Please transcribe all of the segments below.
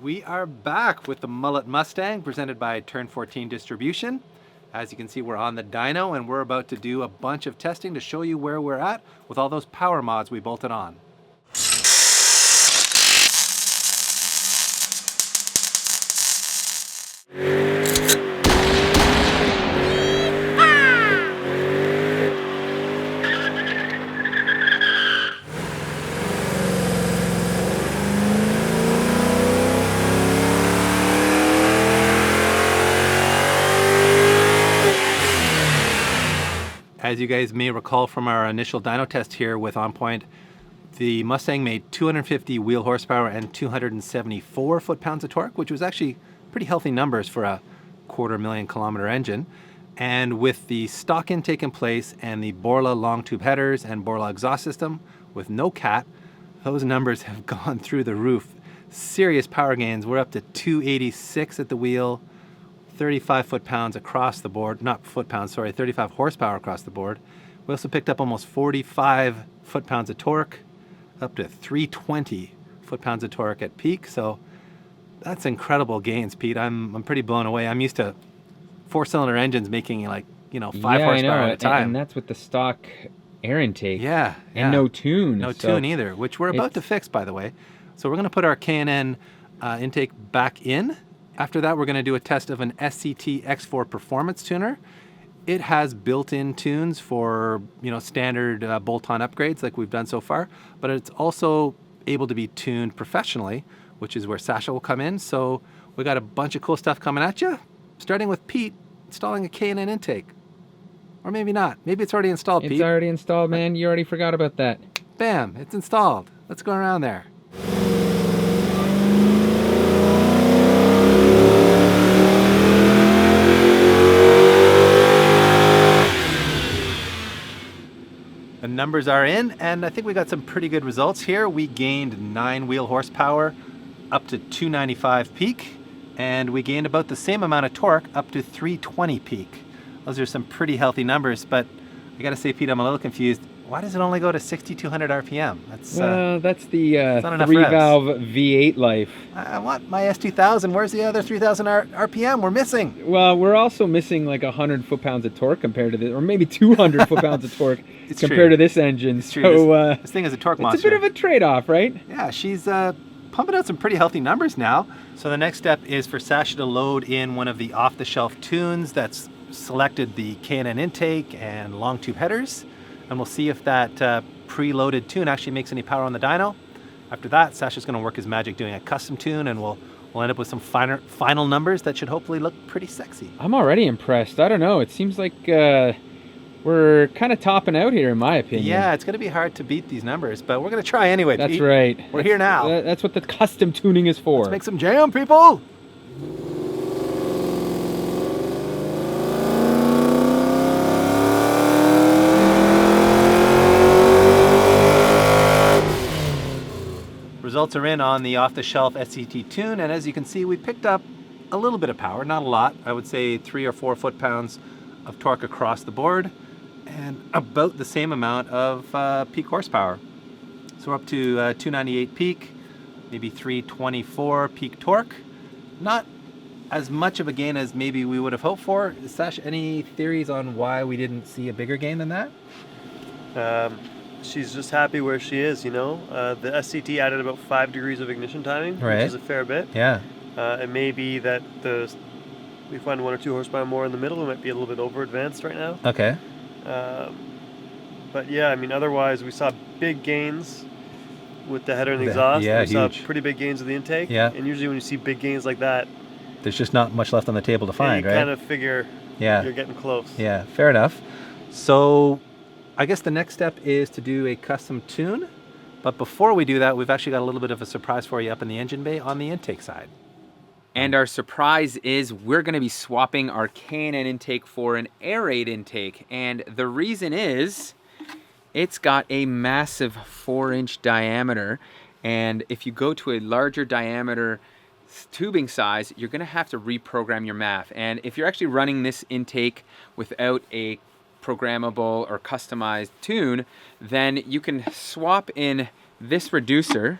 We are back with the Mullet Mustang presented by Turn 14 Distribution. As you can see, we're on the dyno and we're about to do a bunch of testing to show you where we're at with all those power mods we bolted on. As you guys may recall from our initial dyno test here with On Point, the Mustang made 250 wheel horsepower and 274 foot-pounds of torque, which was actually pretty healthy numbers for a 250,000-kilometer engine. And with the stock intake in place and the Borla long tube headers and Borla exhaust system with no cat, those numbers have gone through the roof. Serious power gains. We're up to 286 at the wheel, 35 foot-pounds across the board, not foot-pounds, sorry, 35 horsepower across the board. We also picked up almost 45 foot-pounds of torque, up to 320 foot-pounds of torque at peak. So that's incredible gains, Pete. I'm pretty blown away. I'm used to four-cylinder engines making 5 horsepower at a time. And that's with the stock air intake. Yeah. And no tune. No tune either, which we're about to fix, by the way. So we're going to put our K&N intake back in. After that, we're going to do a test of an SCT X4 Performance Tuner. It has built-in tunes for standard bolt-on upgrades like we've done so far, but it's also able to be tuned professionally, which is where Sasha will come in. So we got a bunch of cool stuff coming at you, starting with Pete installing a K&N intake. Or maybe not. Maybe it's already installed, Pete. It's already installed, man. You already forgot about that. Bam, it's installed. Let's go around there. The numbers are in, and I think we got some pretty good results here. We gained 9 wheel horsepower up to 295 peak, and we gained about the same amount of torque up to 320 peak. Those are some pretty healthy numbers, but I gotta say, Pete, I'm a little confused. Why does it only go to 6,200 RPM? That's that's the not enough 3-valve V8 life. I want my S2000. Where's the other 3,000 RPM? We're missing. Well, we're also missing like 100 foot-pounds of torque compared to this, or maybe 200 foot-pounds of torque compared to this engine. It's true. So this thing is a torque monster. It's a bit of a trade-off, right? Yeah, she's pumping out some pretty healthy numbers now. So the next step is for Sasha to load in one of the off-the-shelf tunes that's selected the K&N intake and long tube headers. And we'll see if that preloaded tune actually makes any power on the dyno. After that, Sasha's going to work his magic doing a custom tune, and we'll end up with some final numbers that should hopefully look pretty sexy. I'm already impressed. I don't know. It seems like we're kind of topping out here, in my opinion. Yeah, it's going to be hard to beat these numbers, but we're going to try anyway. That's Pete. right. We're here now. That's what the custom tuning is for. Let's make some jam, people! Results are in on the off-the-shelf SCT tune, and as you can see, we picked up a little bit of power, not a lot. I would say 3 or 4 foot-pounds of torque across the board, and about the same amount of peak horsepower. So we're up to 298 peak, maybe 324 peak torque. Not as much of a gain as maybe we would have hoped for. Sash, any theories on why we didn't see a bigger gain than that? She's just happy where she is, The SCT added about 5 degrees of ignition timing, right, which is a fair bit. Yeah. It may be that we find 1 or 2 horsepower more in the middle. It might be a little bit over advanced right now. Okay. But yeah, otherwise we saw big gains with the header and the exhaust. Yeah, we huge. saw pretty big gains with the intake. Yeah. And usually when you see big gains like that, there's just not much left on the table to find, you right? kind of figure you're getting close. Yeah, fair enough. So I guess the next step is to do a custom tune. But before we do that, we've actually got a little bit of a surprise for you up in the engine bay on the intake side. And our surprise is we're going to be swapping our K&N intake for an air-raid intake. And the reason is it's got a massive 4-inch diameter. And if you go to a larger diameter tubing size, you're going to have to reprogram your MAF. And if you're actually running this intake without a programmable or customized tune, then you can swap in this reducer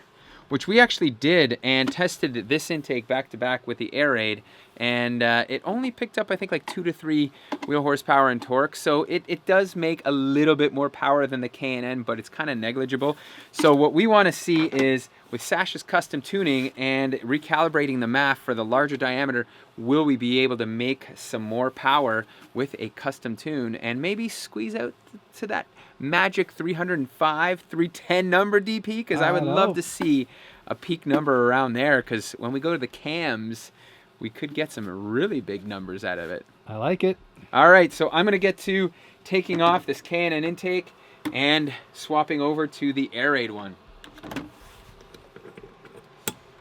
which we actually did and tested this intake back to back with the air raid, and it only picked up I think like 2 to 3 wheel horsepower and torque, so it does make a little bit more power than the K&N, but it's kind of negligible. So what we want to see is, with Sasha's custom tuning and recalibrating the MAF for the larger diameter, will we be able to make some more power with a custom tune and maybe squeeze out to that magic 305, 310 number, DP? Because I would love to see a peak number around there, because when we go to the cams, we could get some really big numbers out of it. I like it. All right, so I'm gonna get to taking off this K&N intake and swapping over to the air raid one.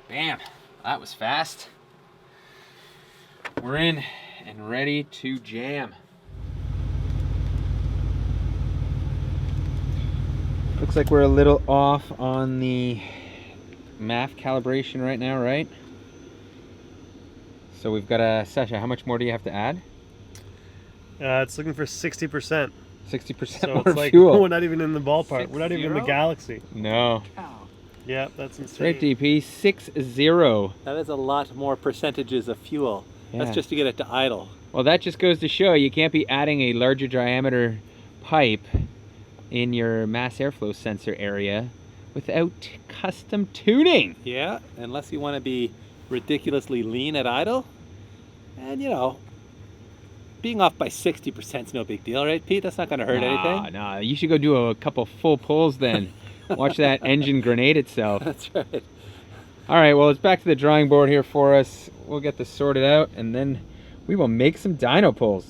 Bam, that was fast. We're in and ready to jam. Looks like we're a little off on the MAF calibration right now, right? So we've got a, Sasha, how much more do you have to add? It's looking for 60%. 60% So more it's like fuel. we're not even in the ballpark. We're not even in the galaxy. No. Yeah, that's insane. Right, DP, 6-0. That is a lot more percentages of fuel. Yeah. That's just to get it to idle. Well, that just goes to show you can't be adding a larger diameter pipe in your mass airflow sensor area without custom tuning. Yeah, unless you want to be ridiculously lean at idle. And you know, being off by 60% is no big deal, right, Pete? That's not going to hurt anything. No, you should go do a couple full pulls then. Watch that engine grenade itself. That's right. All right, well, it's back to the drawing board here for us. We'll get this sorted out, and then we will make some dyno pulls.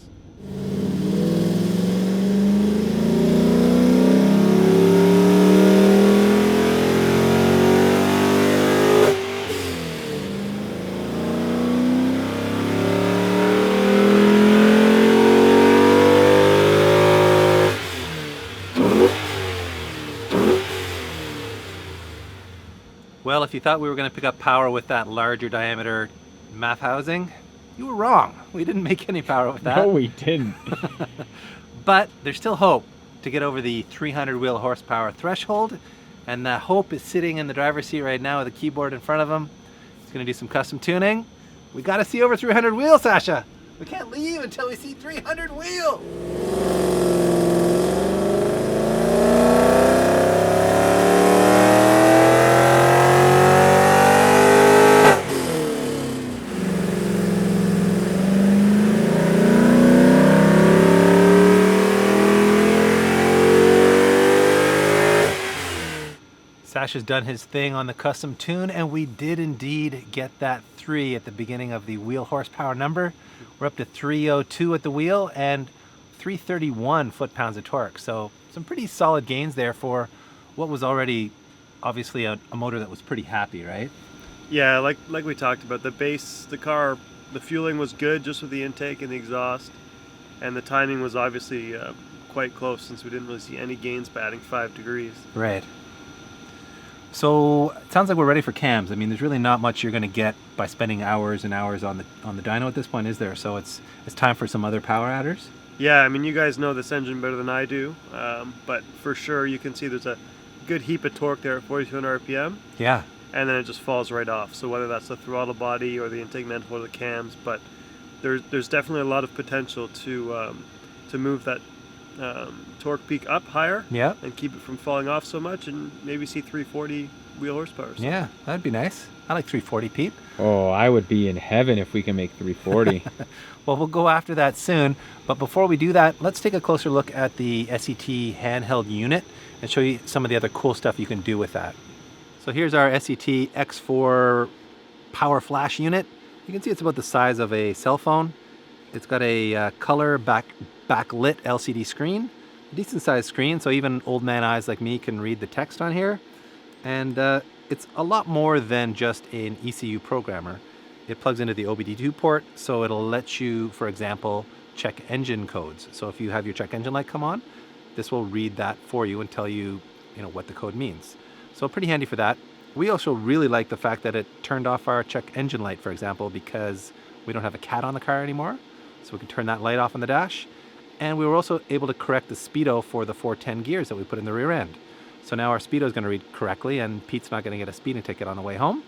Well, if you thought we were going to pick up power with that larger diameter MAF housing, you were wrong. We didn't make any power with that. No, we didn't. But there's still hope to get over the 300 wheel horsepower threshold, and that hope is sitting in the driver's seat right now with a keyboard in front of him. He's going to do some custom tuning. We got to see over 300 wheel, Sasha. We can't leave until we see 300 wheel. Sasha's done his thing on the custom tune, and we did indeed get that 3 at the beginning of the wheel horsepower number. We're up to 302 at the wheel and 331 foot-pounds of torque. So some pretty solid gains there for what was already obviously a motor that was pretty happy, right? Yeah, like we talked about, the base, the car, the fueling was good just with the intake and the exhaust, and the timing was obviously quite close, since we didn't really see any gains by adding 5 degrees. Right. So it sounds like we're ready for cams. I mean, there's really not much you're going to get by spending hours and hours on the dyno at this point, is there? So it's time for some other power adders. Yeah, I mean, you guys know this engine better than I do, but for sure you can see there's a good heap of torque there at 4,200 RPM. Yeah. And then it just falls right off. So whether that's the throttle body or the intake manifold or the cams, but there's definitely a lot of potential to move that torque peak up higher. Yeah. And keep it from falling off so much, and maybe see 340 wheel horsepower. So. Yeah, that'd be nice. I like 340, Pete. Oh, I would be in heaven if we can make 340. Well, we'll go after that soon. But before we do that, let's take a closer look at the SCT Handheld unit and show you some of the other cool stuff you can do with that. So here's our SCT X4 power flash unit. You can see it's about the size of a cell phone. It's got a color backlit LCD screen, a decent sized screen, so even old man eyes like me can read the text on here. And it's a lot more than just an ECU programmer. It plugs into the OBD2 port, so it'll let you, for example, check engine codes. So if you have your check engine light come on, this will read that for you and tell you, what the code means. So pretty handy for that. We also really like the fact that it turned off our check engine light, for example, because we don't have a cat on the car anymore. So we can turn that light off on the dash. And we were also able to correct the speedo for the 410 gears that we put in the rear end. So now our speedo is going to read correctly, and Pete's not going to get a speeding ticket on the way home.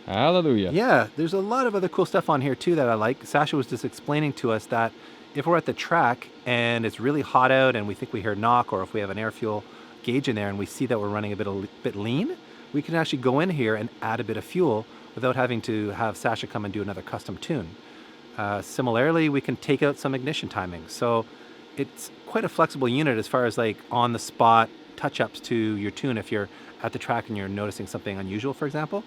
Hallelujah. Yeah, there's a lot of other cool stuff on here too that I like. Sasha was just explaining to us that if we're at the track and it's really hot out and we think we hear knock, or if we have an air fuel gauge in there and we see that we're running a bit lean, we can actually go in here and add a bit of fuel without having to have Sasha come and do another custom tune. Similarly, we can take out some ignition timing. So it's quite a flexible unit as far as like on the spot touch-ups to your tune if you're at the track and you're noticing something unusual, for example.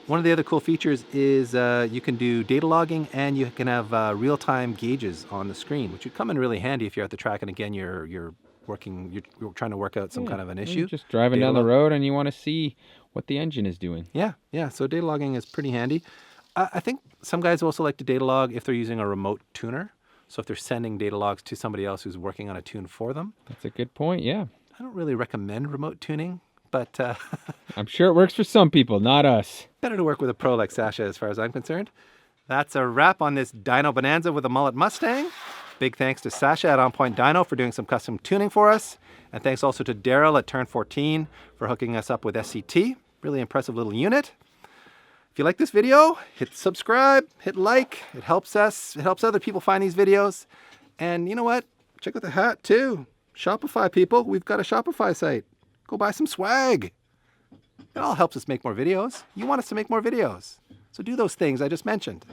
One of the other cool features is you can do data logging, and you can have real-time gauges on the screen, which would come in really handy if you're at the track and again you're trying to work out some kind of an issue. You're just driving down the road and you want to see what the engine is doing. Yeah. So data logging is pretty handy. I think some guys also like to data log if they're using a remote tuner. So if they're sending data logs to somebody else who's working on a tune for them. That's a good point, yeah. I don't really recommend remote tuning, but I'm sure it works for some people, not us. Better to work with a pro like Sasha as far as I'm concerned. That's a wrap on this Dyno Bonanza with a Mullet Mustang. Big thanks to Sasha at On Point Dyno for doing some custom tuning for us. And thanks also to Daryl at Turn 14 for hooking us up with SCT. Really impressive little unit. If you like this video, hit subscribe, hit like. It helps us. It helps other people find these videos. And you know what? Check out the hat too. Shopify people. We've got a Shopify site. Go buy some swag. It all helps us make more videos. You want us to make more videos. So do those things I just mentioned.